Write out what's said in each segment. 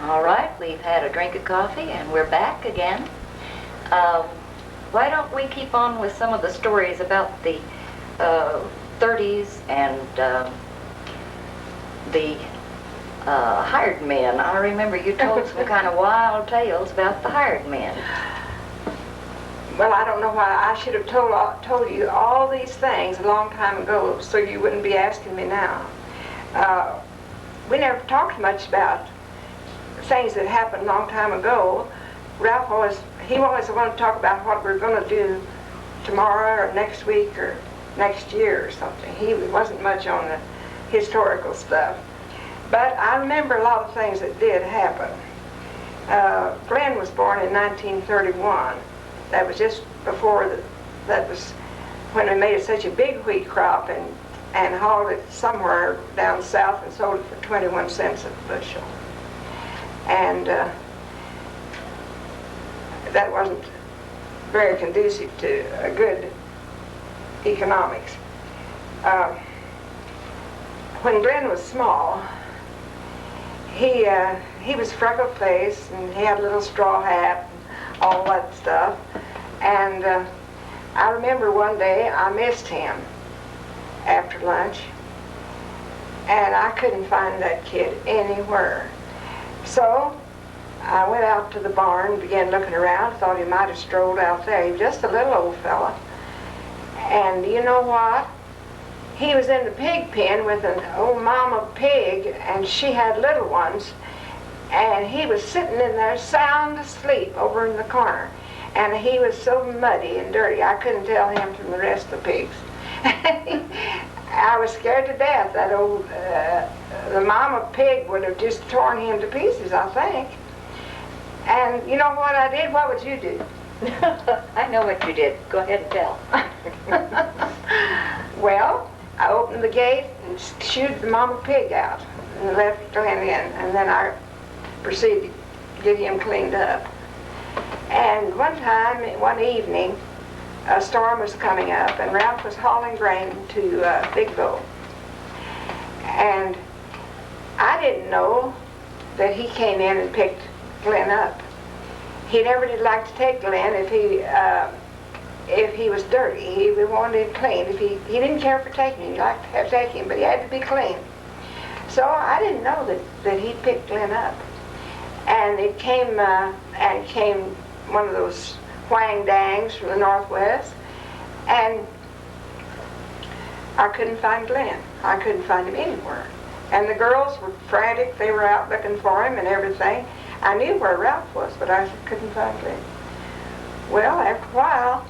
All right, we've had a drink of coffee and we're back again. Why don't we keep on with some of the stories about the 30s and the hired men? I remember you told some kind of wild tales about the hired men. Well, I don't know why I should have told you all these things a long time ago, so you wouldn't be asking me now. We never talked much about things that happened a long time ago. Ralph always wanted to talk about what we're going to do tomorrow or next week or next year or something. He wasn't much on the historical stuff. But I remember a lot of things that did happen. Glenn was born in 1931. That was just before that was when we made such a big wheat crop and hauled it somewhere down south and sold it for 21 cents a bushel. And that wasn't very conducive to a good economics. When Glenn was small, he was freckle-faced and he had a little straw hat and all that stuff. And I remember one day I missed him after lunch, and I couldn't find that kid anywhere. So I went out to the barn, began looking around, thought he might have strolled out there. He was just a little old fella. And you know what? He was in the pig pen with an old mama pig, and she had little ones. And he was sitting in there sound asleep over in the corner. And he was so muddy and dirty, I couldn't tell him from the rest of the pigs. I was scared to death. That old, the mama pig would have just torn him to pieces, I think. And you know what I did? What would you do? I know what you did. Go ahead and tell. Well, I opened the gate and shooed the mama pig out and left Glenn in, and then I proceeded to get him cleaned up. And one evening, a storm was coming up, and Ralph was hauling grain to Big Bow. And I didn't know that he came in and picked Glenn up. He never did like to take Glenn if he was dirty. He wanted him clean. He didn't care for taking him. He liked to take him, but he had to be clean. So I didn't know that he picked Glenn up. And it came one of those whang dangs from the Northwest, and I couldn't find Glenn. I couldn't find him anywhere. And the girls were frantic. They were out looking for him and everything. I knew where Ralph was, but I couldn't find Glenn. Well, after a while,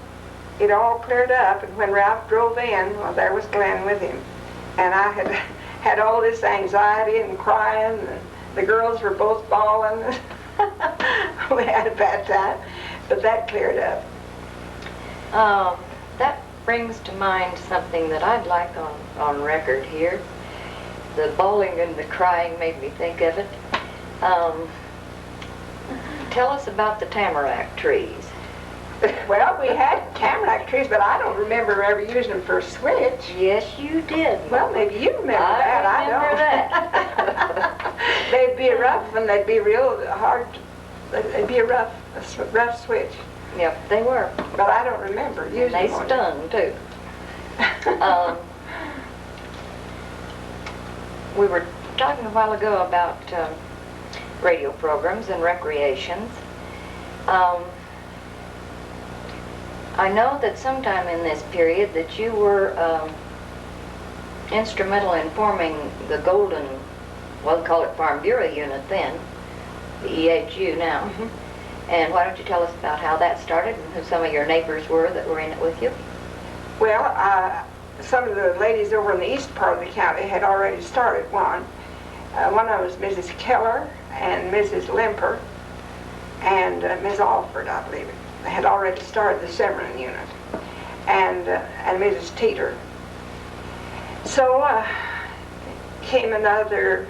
it all cleared up, and when Ralph drove in, well, there was Glenn with him. And I had all this anxiety and crying, and the girls were both bawling. We had a bad time, but that cleared up. That brings to mind something that I'd like on record here. The bawling and the crying made me think of it. Tell us about the tamarack trees. Well, we had tamarack trees, but I don't remember ever using them for a switch. Yes, you did. Well, maybe you remember that. I remember that. They'd be rough, and they'd be real hard. They'd be a rough switch. Yep, they were. But I don't remember using them. They stung, too. We were talking a while ago about radio programs and recreations. I know that sometime in this period that you were instrumental in forming the Golden, well, we call it Farm Bureau Unit then, the EHU now. Mm-hmm. And why don't you tell us about how that started and who some of your neighbors were that were in it with you? Well, some of the ladies over in the east part of the county had already started one. One of them was Mrs. Keller and Mrs. Limper and Ms. Alford, I believe it. They had already started the Severin unit, and Mrs. Teeter. So came another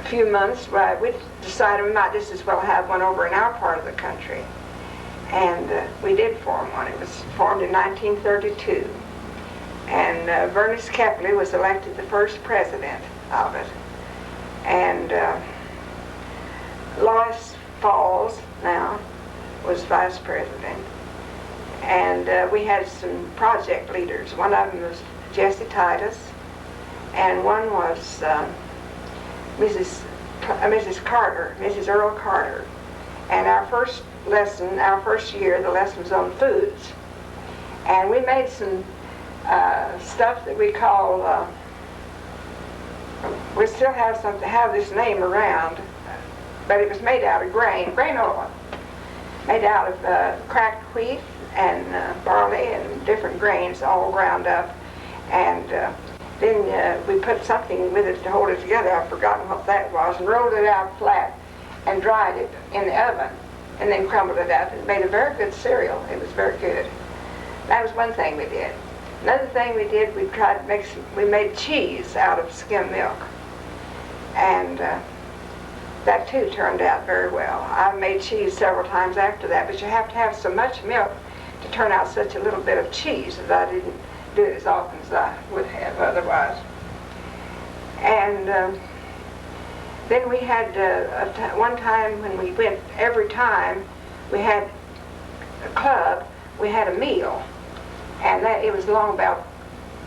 few months where we decided we might just as well have one over in our part of the country. And we did form one. It was formed in 1932. And Vernice Kepley was elected the first president of it. And Lois Falls now was vice president. And we had some project leaders. One of them was Jessie Titus, and one was Mrs. Carter, Mrs. Earl Carter. And our first lesson, our first year, the lesson was on foods. And we made some stuff that we call, we still have this name around, but it was made out of grain oil, made out of cracked wheat and barley and different grains all ground up. And then we put something with it to hold it together. I've forgotten what that was, and rolled it out flat and dried it in the oven, and then crumbled it up. It made a very good cereal. It was very good. That was one thing we did. Another thing we did, we tried to make we made cheese out of skim milk. And that too turned out very well. I've made cheese several times after that, but you have to have so much milk to turn out such a little bit of cheese that I didn't do it as often as I would have otherwise. And then we had one time when we went, every time we had a club, we had a meal. And that it was long about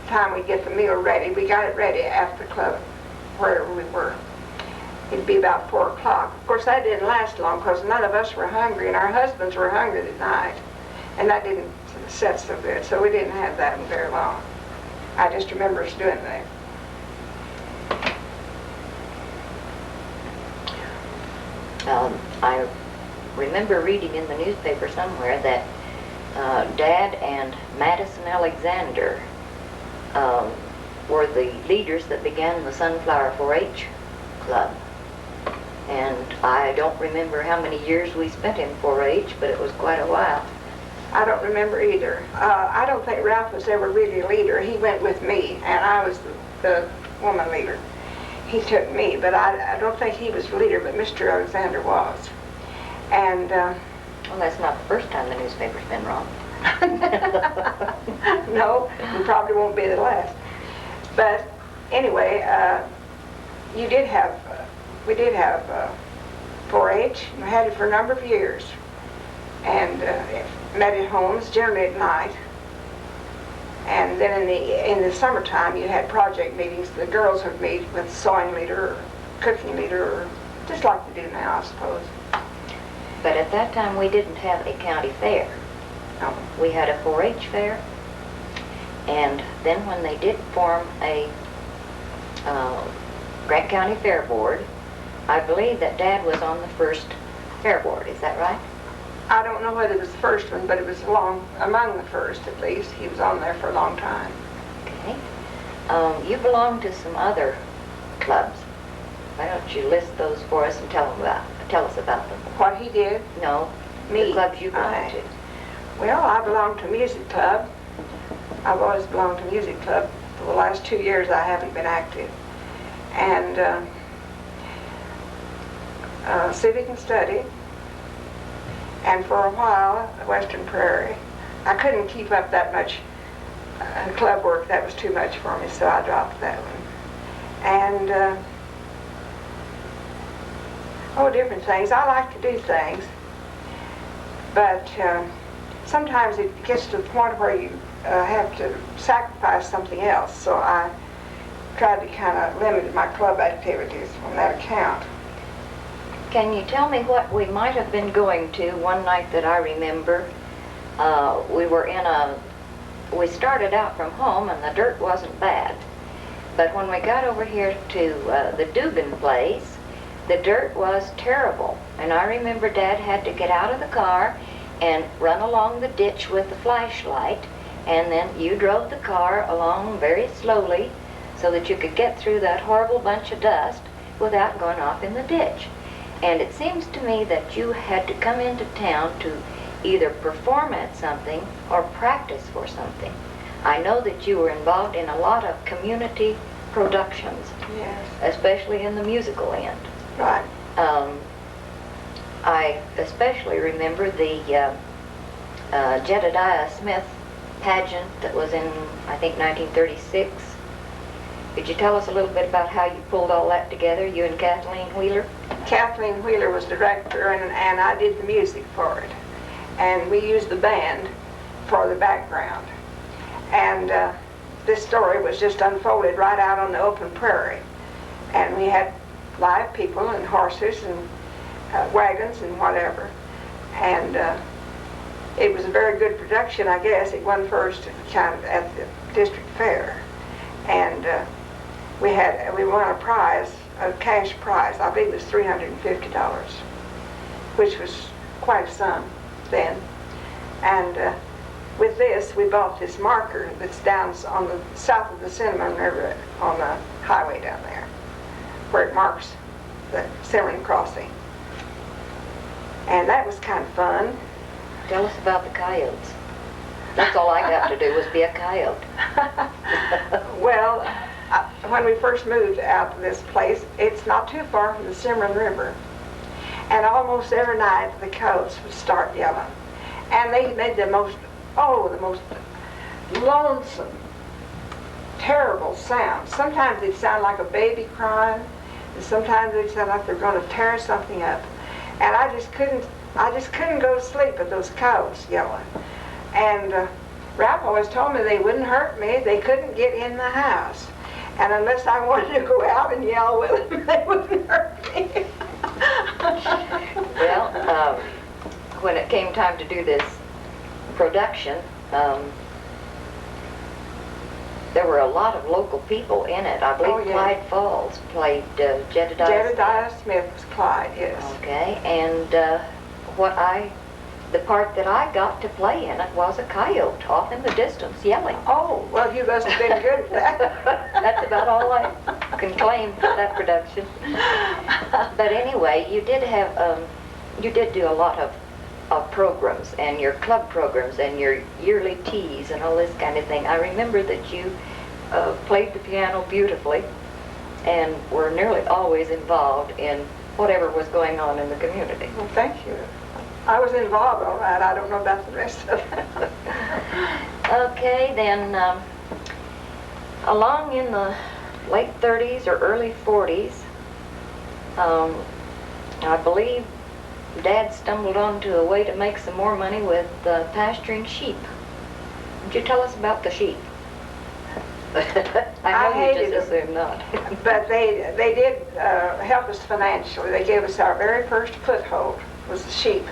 the time we get the meal ready. We got it ready after the club, wherever we were. It'd be about 4 o'clock. Of course, that didn't last long because none of us were hungry, and our husbands were hungry at night. And that didn't set so good, so we didn't have that very long. I just remember us doing that. I remember reading in the newspaper somewhere that Dad and Madison Alexander were the leaders that began the Sunflower 4-H Club. And I don't remember how many years we spent in 4-H, but it was quite a while. I don't remember either. I don't think Ralph was ever really a leader. He went with me, and I was the woman leader. He took me, but I don't think he was the leader, but Mr. Alexander was. And well, that's not the first time the newspaper's been wrong. No, it probably won't be the last. But anyway, we did have 4-H. We had it for a number of years, and met at homes, generally at night. And then in the summertime, you had project meetings. The girls would meet with sewing leader or cooking leader, or just like they do now, I suppose. But at that time, we didn't have a county fair. No. We had a 4-H fair, and then when they did form a Grant County Fair Board, I believe that Dad was on the first fair board. Is that right? I don't know whether it was the first one, but it was among the first at least. He was on there for a long time. Okay. You belong to some other clubs. Why don't you list those for us and tell us about them? What he did? No, Me. the clubs you belong to. Well, I belong to Music Club. I've always belonged to Music Club. For the last 2 years, I haven't been active. And Civic and Study. And for a while, Western Prairie. I couldn't keep up that much club work. That was too much for me, so I dropped that one. And different things. I like to do things, but sometimes it gets to the point where you have to sacrifice something else. So I tried to kind of limit my club activities on that account. Can you tell me what we might have been going to one night that I remember? We started out from home and the dirt wasn't bad. But when we got over here to the Dugan place, the dirt was terrible. And I remember Dad had to get out of the car and run along the ditch with the flashlight. And then you drove the car along very slowly so that you could get through that horrible bunch of dust without going off in the ditch. And it seems to me that you had to come into town to either perform at something or practice for something. I know that you were involved in a lot of community productions, Yes. especially in the musical end. Right. I especially remember the Jedediah Smith pageant that was in, I think, 1936. Could you tell us a little bit about how you pulled all that together, you and Kathleen Wheeler? Kathleen Wheeler was director, and I did the music for it. And we used the band for the background. And this story was just unfolded right out on the open prairie. And we had live people and horses and wagons and whatever. And it was a very good production, I guess. It won first kind of at the district fair. And we won a prize, a cash prize. I believe it was $350, which was quite a sum then. And with this, we bought this marker that's down on the south of the Cinnamon River on the highway down there, where it marks the Cinnamon crossing. And that was kind of fun. Tell us about the coyotes. That's all I got to do was be a coyote. Well, when we first moved out to this place, it's not too far from the Cinnamon River. And almost every night the coyotes would start yelling. And they made the most lonesome, terrible sound. Sometimes they'd sound like a baby crying, and sometimes they'd sound like they're going to tear something up. And I just couldn't go to sleep with those coyotes yelling. And Ralph always told me they wouldn't hurt me. They couldn't get in the house. And unless I wanted to go out and yell with them, they wouldn't hurt me. Well, when it came time to do this production, there were a lot of local people in it. I believe Clyde Falls played Jedediah. Jedediah Smith was Clyde, yes. Okay, and the part that I got to play in it was a coyote off in the distance yelling. Oh, well, you must have been good at that. That's about all I can claim for that production. But anyway, you did do a lot of programs, and your club programs and your yearly teas and all this kind of thing. I remember that you played the piano beautifully and were nearly always involved in whatever was going on in the community. Well, thank you. I was involved all right. I don't know about the rest of it. Okay, then along in the late 30s or early 40s, I believe Dad stumbled onto a way to make some more money with pasturing sheep. Would you tell us about the sheep? I know you just assumed not. But they did help us financially. They gave us our very first foothold, was the sheep.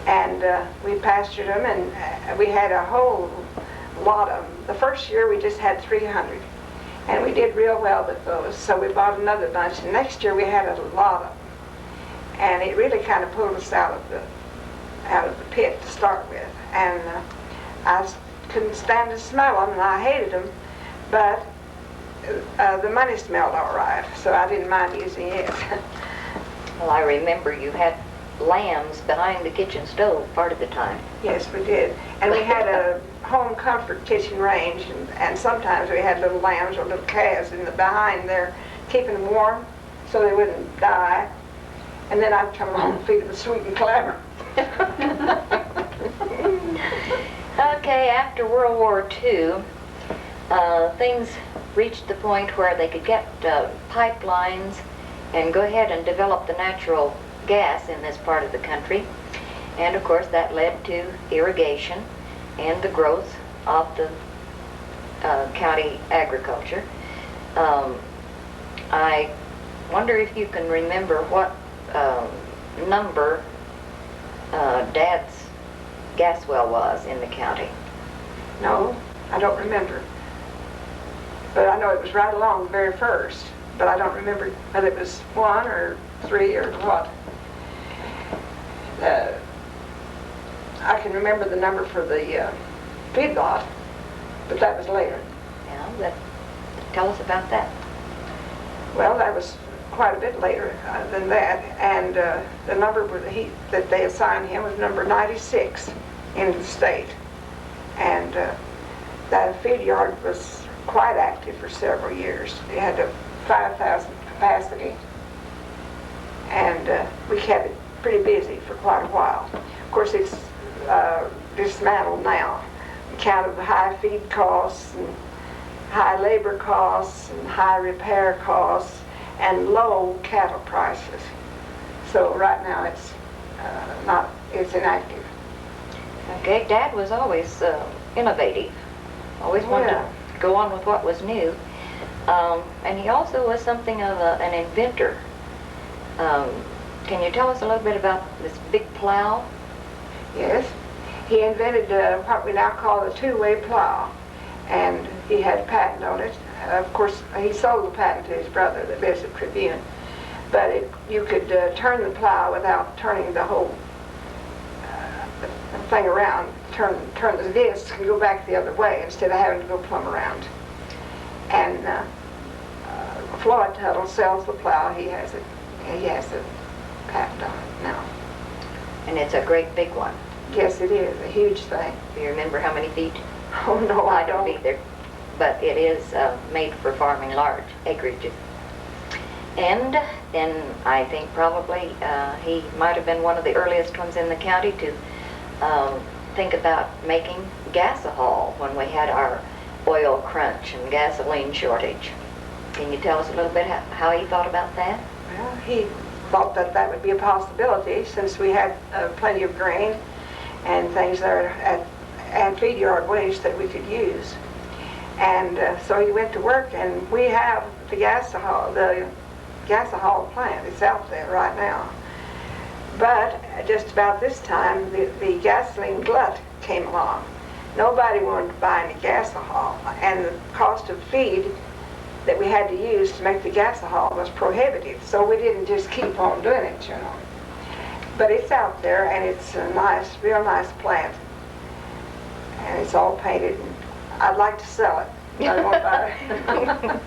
And we pastured them, and we had a whole lot of them. The first year we just had 300, and we did real well with those. So we bought another bunch, and next year we had a lot of them. And it really kind of pulled us out of the pit to start with. And I couldn't stand to smell them, and I hated them, but the money smelled all right, so I didn't mind using it. Well, I remember you had lambs behind the kitchen stove part of the time. Yes, we did. And we had a home comfort kitchen range, and sometimes we had little lambs or little calves behind there, keeping them warm so they wouldn't die. And then I'd come along and feed them sweet and clever. Okay, after World War II, things reached the point where they could get pipelines and go ahead and develop the natural gas in this part of the country. And of course that led to irrigation and the growth of the county agriculture. I wonder if you can remember what number Dad's gas well was in the county. No, I don't remember. But I know it was right along the very first. But I don't remember whether it was 1 or 3 or what. I can remember the number for the feedlot, but that was later. Yeah, tell us about that. Well, that was quite a bit later than that, and the number that they assigned him was number 96 in the state. And that feed yard was quite active for several years. It had a 5,000 capacity, and we kept it pretty busy for quite a while. Of course, it's dismantled now, on account of the high feed costs high labor costs and high repair costs and low cattle prices. So right now it's it's inactive. Okay, Dad was always innovative, always wanted Yeah. to go on with what was new. And he also was something of an inventor. Can you tell us a little bit about this big plow? Yes, he invented what we now call the two-way plow, and he had a patent on it. Of course, he sold the patent to his brother that lives at Tribune, but you could turn the plow without turning the whole thing around. Turn the disc and go back the other way instead of having to go plumb around. And Floyd Tuttle sells the plow. He has it. He has the patent on it now. And it's a great big one. Yes, it is a huge thing. Do you remember how many feet? Oh no, I don't don't. either. But it is made for farming large acreages. And then I think probably he might have been one of the earliest ones in the county to think about making gasohol when we had our oil crunch and gasoline shortage. Can you tell us a little bit how he thought about that? Well, he thought that that would be a possibility since we had plenty of grain and things there and feed yard waste that we could use. And so he went to work, and we have the gasohol plant. It's out there right now. But just about this time, the gasoline glut came along. Nobody wanted to buy any gasohol, and the cost of feed that we had to use to make the gasohol was prohibitive. So we didn't just keep on doing it, you know. But it's out there, and it's a nice, real nice plant. And it's all painted, and I'd like to sell it. I won't buy it.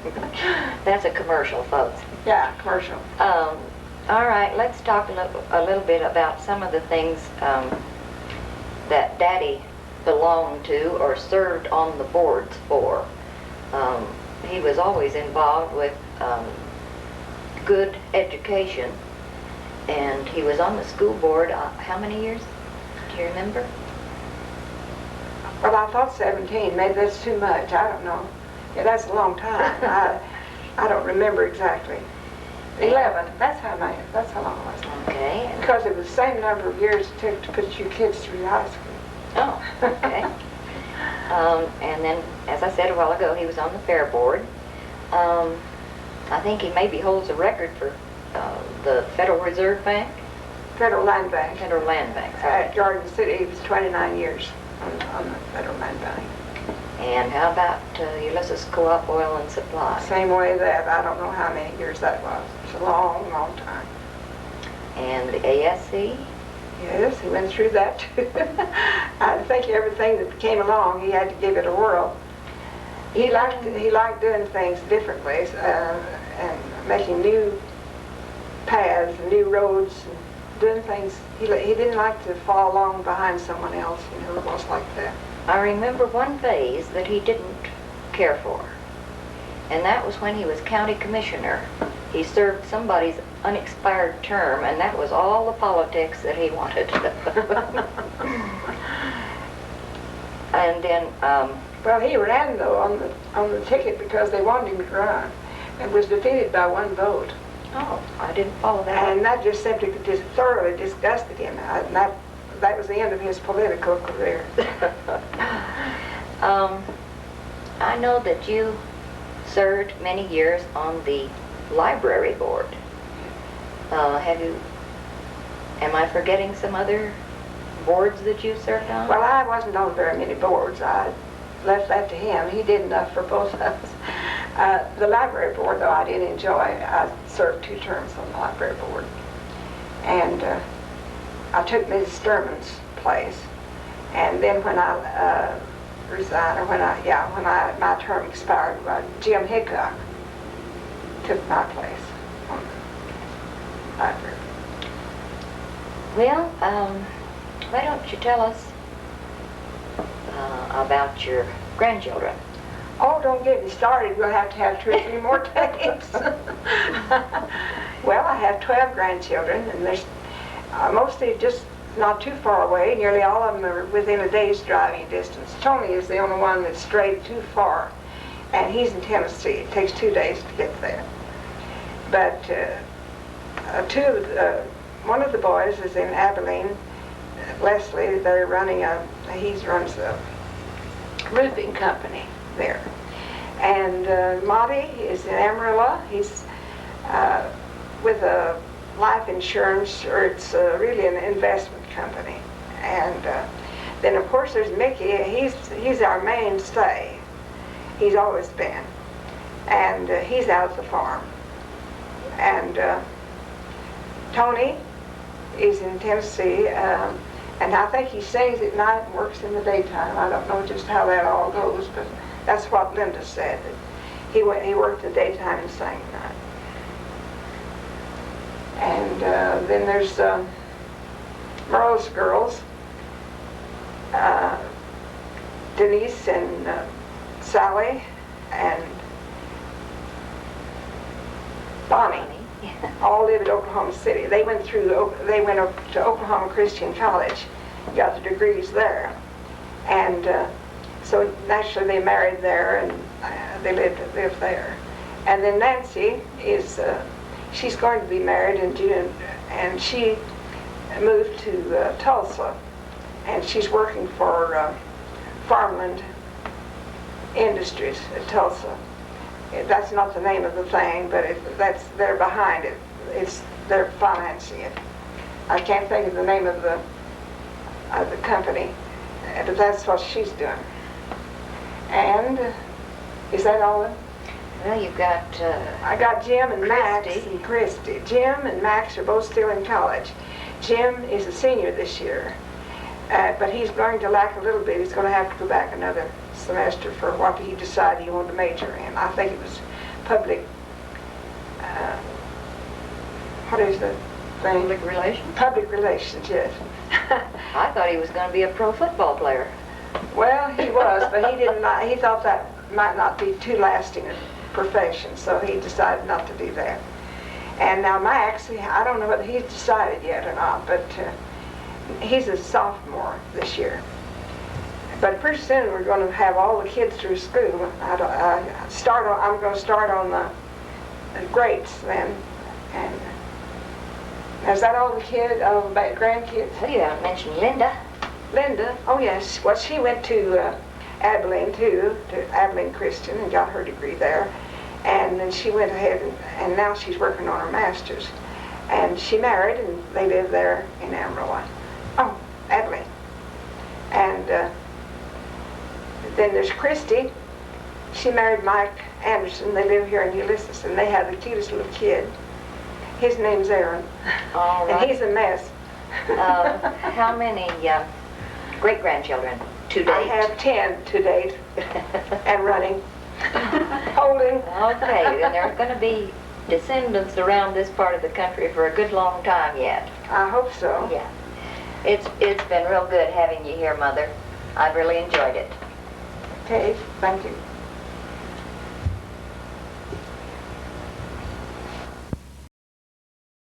That's a commercial, folks. Yeah, commercial. All right, let's talk a little bit about some of the things that Daddy belonged to or served on the boards for. He was always involved with good education, and he was on the school board how many years? Do you remember? Well, I thought 17. Maybe that's too much. I don't know. Yeah, that's a long time. I don't remember exactly. 11. That's how long it was. Okay. Because it was the same number of years it took to put you kids through high school. Oh, okay. And then, as I said a while ago, he was on the fair board. I think he maybe holds a record for the Federal Reserve Bank. Federal Land Bank. Federal Land Bank. Sorry. At Garden City, he was 29 years on the Federal Land Bank. And how about Ulysses Co-op Oil and Supply? Same way that, I don't know how many years that was. It's a long, long time. And the ASC? Yes, he went through that too. I think everything that came along, he had to give it a whirl. He liked doing things differently and making new paths, new roads, and doing things. He didn't like to fall along behind someone else. It was like that. I remember one phase that he didn't care for, and that was when he was county commissioner. He served somebody's unexpired term, and that was all the politics that he wanted. And then, well, he ran though on the ticket because they wanted him to run, and was defeated by one vote. oh, I didn't follow that. And that just simply just thoroughly disgusted him. And that was the end of his political career. I know that you served many years on the library board. Am I forgetting some other boards that you served on? Well, I wasn't on very many boards. I left that to him. He did enough for both of us. The library board, though, I did enjoy. I served 2 terms on the library board. And I took Mrs. Sturman's place. And then when I resigned, or when my term expired, Jim Hickok took my place on the library. Well, why don't you tell us about your grandchildren? Oh, don't get me started. We'll have to have 2 or 3 more tapes. Well, I have 12 grandchildren, and there's mostly just not too far away. Nearly all of them are within a day's driving distance. Tony is the only one that strayed too far, and he's in Tennessee. It takes 2 days to get there. But one of the boys is in Abilene. Leslie, they're running he runs a roofing company there. And Monty is in Amarillo. He's with a life insurance, or it's really an investment company. And then of course there's Mickey. He's our mainstay. He's always been. And he's out at the farm. And Tony is in Tennessee, and I think he sings at night and works in the daytime. I don't know just how that all goes, but that's what Linda said. That he worked the daytime and sang at night. And then there's Merle's girls, Denise and Sally and Bonnie. All live at Oklahoma City. They went up to Oklahoma Christian College, got the degrees there, and so naturally they married there, and they live there. And then Nancy is she's going to be married in June, and she moved to Tulsa, and she's working for Farmland Industries at Tulsa. That's not the name of the thing, but they're behind it. They're financing it. I can't think of the name of the company, but that's what she's doing. And is that all? Well, you've got I got Jim and Max Christy. and Christy. Jim and Max are both still in college. Jim is a senior this year, but he's going to lack a little bit. He's going to have to go back another semester for what he decided he wanted to major in. I think it was public, what is the thing? Public relations? Public relations, yes. I thought he was going to be a pro football player. Well, he was, but he thought that might not be too lasting a profession, so he decided not to do that. And now Max, I don't know whether he's decided yet or not, but he's a sophomore this year. But pretty soon we're going to have all the kids through school. I'm going to start on the grades then. And is that all the grandkids? Well, you haven't mentioned Linda. Linda, oh yes, well she went to Abilene too, to Abilene Christian, and got her degree there. And then she went ahead and now she's working on her master's. And she married, and they live there in Amarillo. Oh, Abilene. And then there's Christy. She married Mike Anderson. They live here in Ulysses, and they have the cutest little kid. His name's Aaron. All right. And he's a mess. How many great-grandchildren to date? I have 10 to date, and running. Holding. Okay, then there are going to be descendants around this part of the country for a good long time yet. I hope so. Yeah. It's been real good having you here, Mother. I've really enjoyed it. Okay, thank you.